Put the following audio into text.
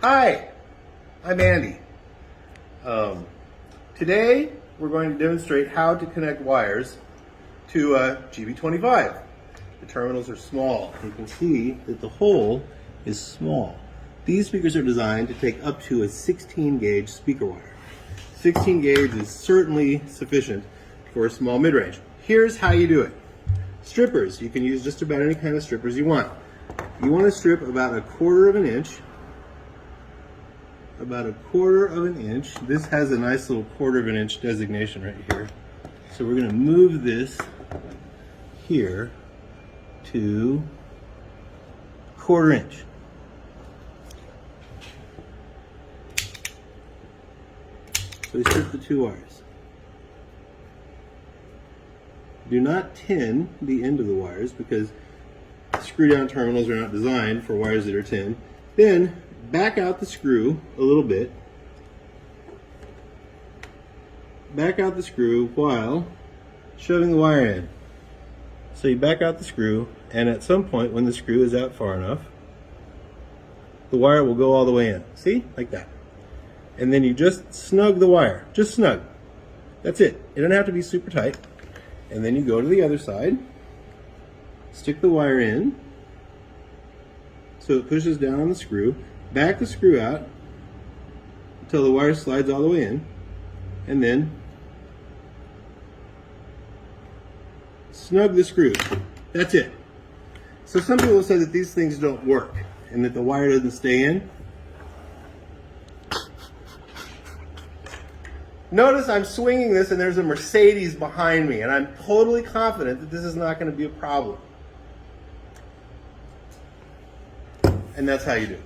Hi, I'm Andy. Today we're going to demonstrate how to connect wires to a GB25. The terminals are small. You can see that the hole is small. These speakers are designed to take up to a 16 gauge speaker wire. 16 gauge is certainly sufficient for a small mid-range. Here's how you do it. Strippers, you can use just about any kind of strippers you want. You want to strip about 1/4 of an inch. About 1/4 of an inch. This has a nice little 1/4 of an inch designation right here. So we're going to move this here to 1/4 inch. So we strip the two wires. Do not tin the end of the wires because screw down terminals are not designed for wires that are tin. Then back out the screw a little bit. Back out the screw while shoving the wire in. So you back out the screw, and at some point when the screw is out far enough, the wire will go all the way in. See? Like that. And then you just snug the wire. Just snug. That's it. It doesn't have to be super tight. And then you go to the other side, stick the wire in so it pushes down on the screw, back the screw out until the wire slides all the way in, and then snug the screw. That's it. So some people say that these things don't work and that the wire doesn't stay in. Notice I'm swinging this and there's a Mercedes behind me, and I'm totally confident that this is not going to be a problem. And that's how you do it.